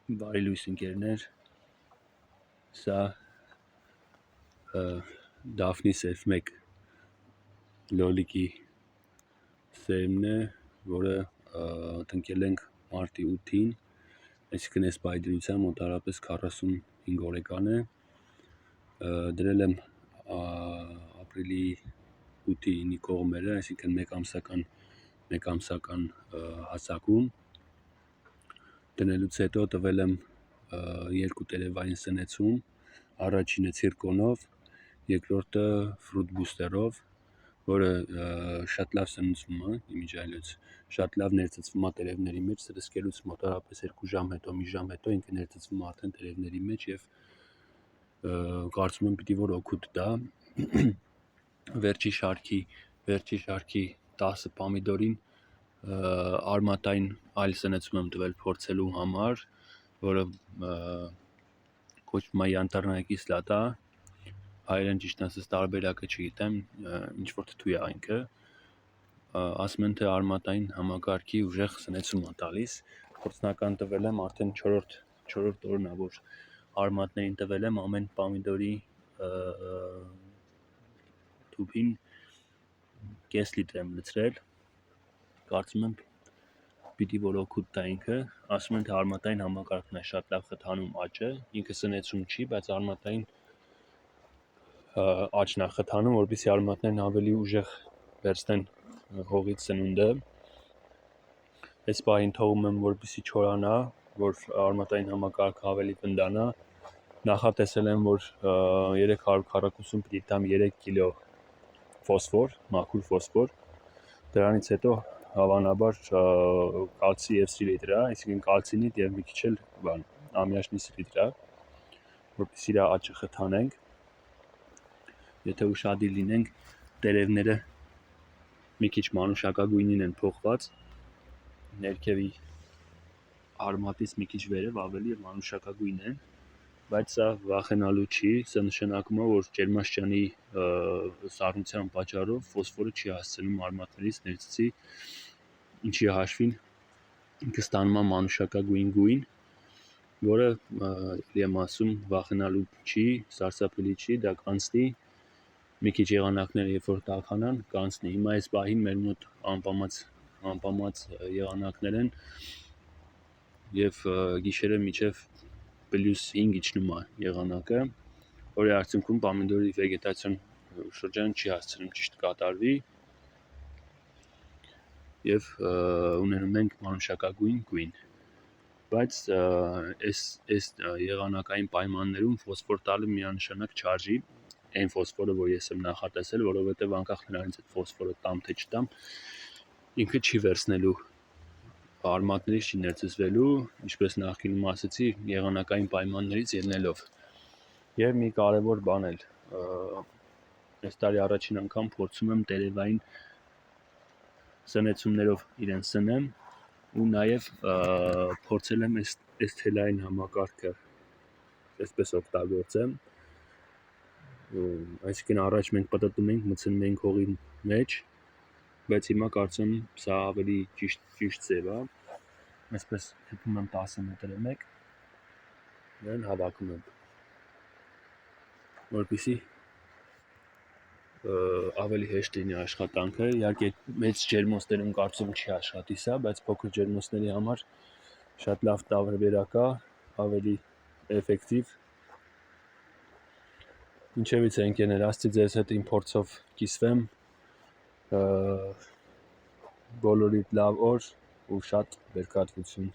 Բարի լույս ընկերներ, սա Դաֆնի F1 լոլիկի սերմն է, որը տնկել ենք մարտի 8-ին, այսինքն այս պայդրության մոտարապես 45 օրեկան է, դրել եմ ապրիլի 8-ի 9 կողմերը, այսինքն մեկ ամսական հասակում, դնելուց հետո տվել եմ 2 տերևային սնեցում, առաջինը ցիրկոնով, երկրորդը ֆրուտ բուստերով, որը շատ լավ սնուցվում է, իմիջիայլոց, շատ լավ ներծծվում է տերևների մեջ, սրսկելուց մոտարապես 2 ժամ հետո, մի ժամ հետո ինքը ներծծվում է արդեն տերևների մեջ և կարծում եմ պիտի որ օգուտ տա, վերջի շարքի 10 պամիդորին արմատային այլ սնեցում եմ տվել փորձելու համար, որը կոչվում է յանտառնայակիսլատա, հայերեն ճիշտ ասած տարբերակը չգիտեմ, ինչ-որ թթու է ինքը, ասում են թե արմատային համակարգի ուժեղ սնեցում է տալիս, փորձնական տվել եմ արդեն 4-րդ օրն է, որ արմատներին տվել եմ ամեն պամիդորի թուփին կես լիտր եմ լցրել, կարծում եմ պիտի որ օգուտ տա ինքը, ասում են թե արմատային համակարգն է շատ լավ խթանում աճը, ինքը սնեցում չի, բայց արմատային աճն է խթանում, որպեսզի արմատներն ավելի ուժեղ վերցնեն հողից սնունդը, այս պահին թողում եմ որպեսզի չորանա, որ արմատային համակարգը ավելի վնդանա, նախատեսել եմ, որ 300 քառակուսում պիտի տամ 3 կիլո ֆոսֆոր, մաքուր ֆոսֆոր, դրանից հետո հավանաբար կալցի և սիլիտրա, այսինքն կալցինիդ և մի քիչ էլ ամիաշնի սիլիտրա, որպեսզի իր աճը խթանենք, եթե ուշադիր լինենք, տերևները մի քիչ մանուշակագույնին են փոխված, ներքևի արմատից մի քիչ վերև ավելի մանուշակագույն են, բայց սա վախենալու չի, սա նշանակում է, որ ջերմաստիճանի սառնության պատճառով ֆոսֆորը չի հասցնում արմատներից ներծծի, ինչի հաշվին ինքը ստանում է մանուշակագույն գույն, որը եմ ասում վախենալու չի, սարսափելի չի, դա կանցնի, մի քիչ եղանակները երբ որ տաքանան, կանցնի, հիմա այս պահին մեր մոտ անպամած եղանակներ են և գիշերը մինչև +5 իջնում է եղանակը, որի արդյունքում պամիդորի վեգետացիոն շրջանը չի հասցնում ճիշտ կատարվի և ունենում ենք մանուշակագույն գույն, բայց այս եղանակային պայմաններում ֆոսֆոր տալը միանշանակ չարժի, այն ֆոսֆորը, որ ես եմ նախատեսել, որովհետև անկախ նրանից այդ ֆոսֆորը տամ թե չտամ, ինքը չի վերցնելու արմատներից չի ներծծվելու, ինչպես նախկինում ասացի, եղանակային պայմաններից ելնելով և մի կարևոր բան էլ, այս տարի առաջին անգամ փորձում եմ տերևային սնեցումներով իրեն սնեմ ու նաև փորձել եմ այս թելային համակարգը այսպես օգտագործեմ, այսինքն առաջ մենք պտտում էինք, մտցնում էինք հողի մեջ, բայց հիմա կարծում եմ սա ավելի ճիշտ ձև է, այսպես հպում եմ 10 մետրը մեկ, նրան հավաքում եմ, որպեսզի ավելի հեշտ լինի աշխատանքը, իհարկե մեծ ջերմոցներում կարծում չի աշխատի սա, բայց փոքր ջերմոցների համար շատ լավ տարբերակ է, ավելի էֆեկտիվ, ինչևից է ընկերներ, աստծի ձեզ հետ իմ փորձով կիսվեմ, բոլորիդ լավ օր ու շատ բերկատվություն։